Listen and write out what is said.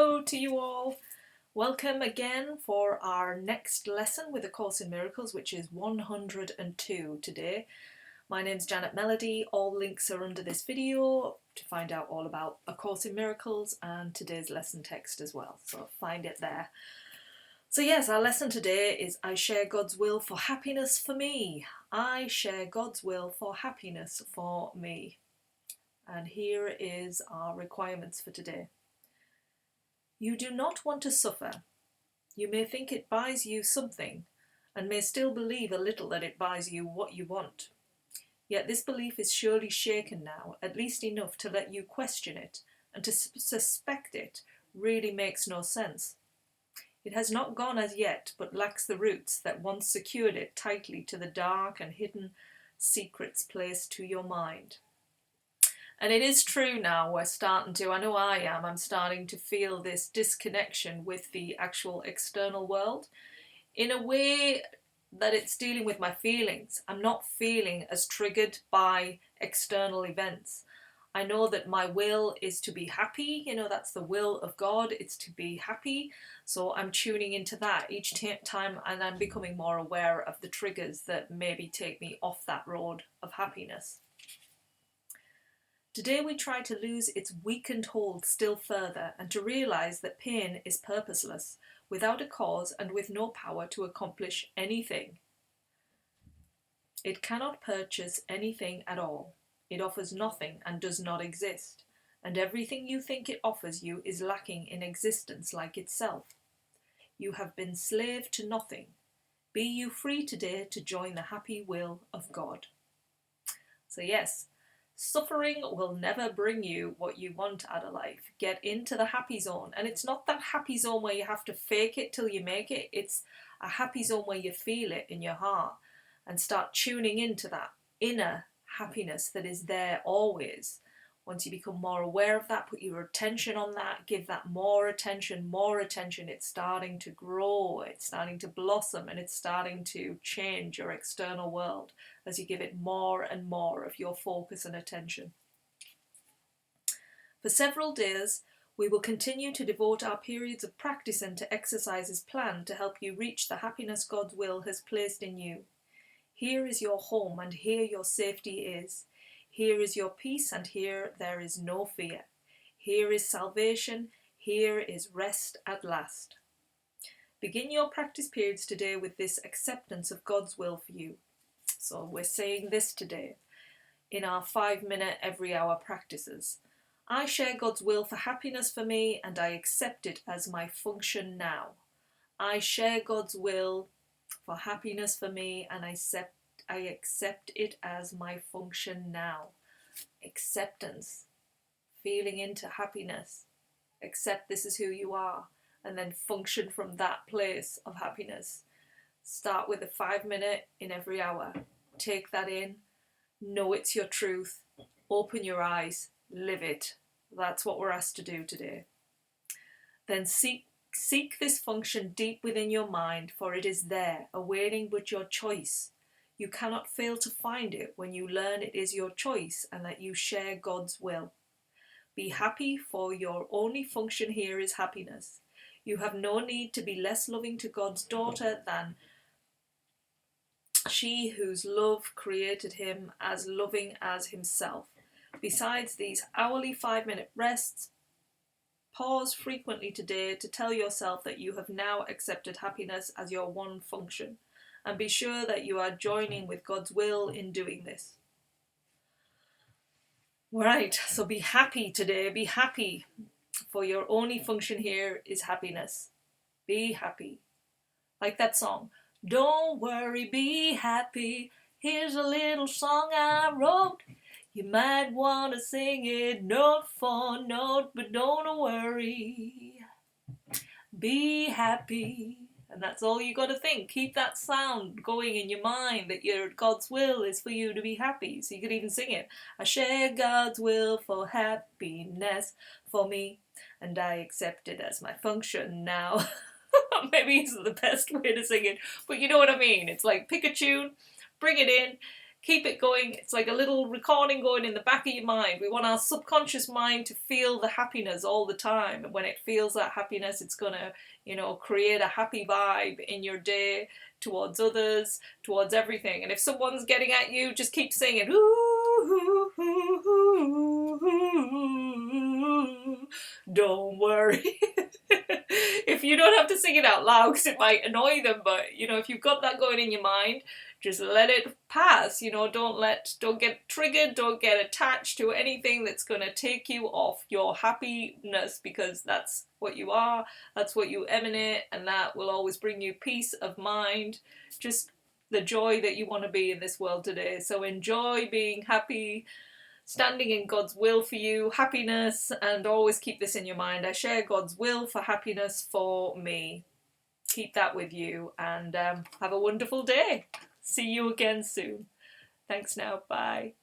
Hello to you all. Welcome again for our next lesson with A Course in Miracles, which is 102 today. My name's Janet Melody. All links are under this video to find out all about A Course in Miracles and today's lesson text as well. So find it there. So yes, our lesson today is I share God's will for happiness for me. I share God's will for happiness for me. And here is our requirements for today. You do not want to suffer. You may think it buys you something, and may still believe a little that it buys you what you want. Yet this belief is surely shaken now, at least enough to let you question it, and to suspect it really makes no sense. It has not gone as yet, but lacks the roots that once secured it tightly to the dark and hidden secrets placed to your mind. And it is true now, I'm starting to feel this disconnection with the actual external world in a way that it's dealing with my feelings. I'm not feeling as triggered by external events. I know that my will is to be happy, that's the will of God, it's to be happy. So I'm tuning into that each time, and I'm becoming more aware of the triggers that maybe take me off that road of happiness. Today we try to lose its weakened hold still further and to realise that pain is purposeless, without a cause and with no power to accomplish anything. It cannot purchase anything at all. It offers nothing and does not exist, and everything you think it offers you is lacking in existence like itself. You have been slave to nothing. Be you free today to join the happy will of God. So yes, suffering will never bring you what you want out of life. Get into the happy zone. And it's not that happy zone where you have to fake it till you make it. It's a happy zone where you feel it in your heart and start tuning into that inner happiness that is there always. Once you become more aware of that, put your attention on that, give that more attention, it's starting to grow, it's starting to blossom, and it's starting to change your external world as you give it more and more of your focus and attention. For several days, we will continue to devote our periods of practice and to exercises planned to help you reach the happiness God's will has placed in you. Here is your home, and here your safety is. Here is your peace, and here there is no fear. Here is salvation, here is rest at last. Begin your practice periods today with this acceptance of God's will for you. So we're saying this today in our 5-minute every hour practices. I share God's will for happiness for me, and I accept it as my function now. I share God's will for happiness for me, and I accept it as my function now. Acceptance, feeling into happiness. Accept this is who you are, and then function from that place of happiness. Start with a 5-minute in every hour. Take that in. Know it's your truth. Open your eyes. Live it. That's what we're asked to do today. Then seek this function deep within your mind, for it is there, awaiting but your choice. You cannot fail to find it when you learn it is your choice and that you share God's will. Be happy, for your only function here is happiness. You have no need to be less loving to God's daughter than she whose love created him as loving as himself. Besides these hourly 5-minute rests, pause frequently today to tell yourself that you have now accepted happiness as your one function, and be sure that you are joining with God's will in doing this. Right, so be happy today, be happy, for your only function here is happiness. Be happy. Like that song, don't worry, be happy. Here's a little song I wrote. You might want to sing it note for note, but don't worry. Be happy. And that's all you got to think. Keep that sound going in your mind that your God's will is for you to be happy. So you could even sing it. I share God's will for happiness for me, and I accept it as my function now. Maybe it's the best way to sing it, but you know what I mean. It's like pick a tune, bring it in, keep it going. It's like a little recording going in the back of your mind. We want our subconscious mind to feel the happiness all the time. And when it feels that happiness, it's going to, you know, create a happy vibe in your day towards others, towards everything. And if someone's getting at you, just keep singing. Don't worry. If you don't have to sing it out loud because it might annoy them, but you know, if you've got that going in your mind, just let it pass. You know, don't get triggered, don't get attached to anything that's going to take you off your happiness, because that's what you are, that's what you emanate, and that will always bring you peace of mind, just the joy that you want to be in this world today. So enjoy being happy, standing in God's will for you, happiness, and always keep this in your mind. I share God's will for happiness for me. Keep that with you, and have a wonderful day. See you again soon. Thanks now. Bye.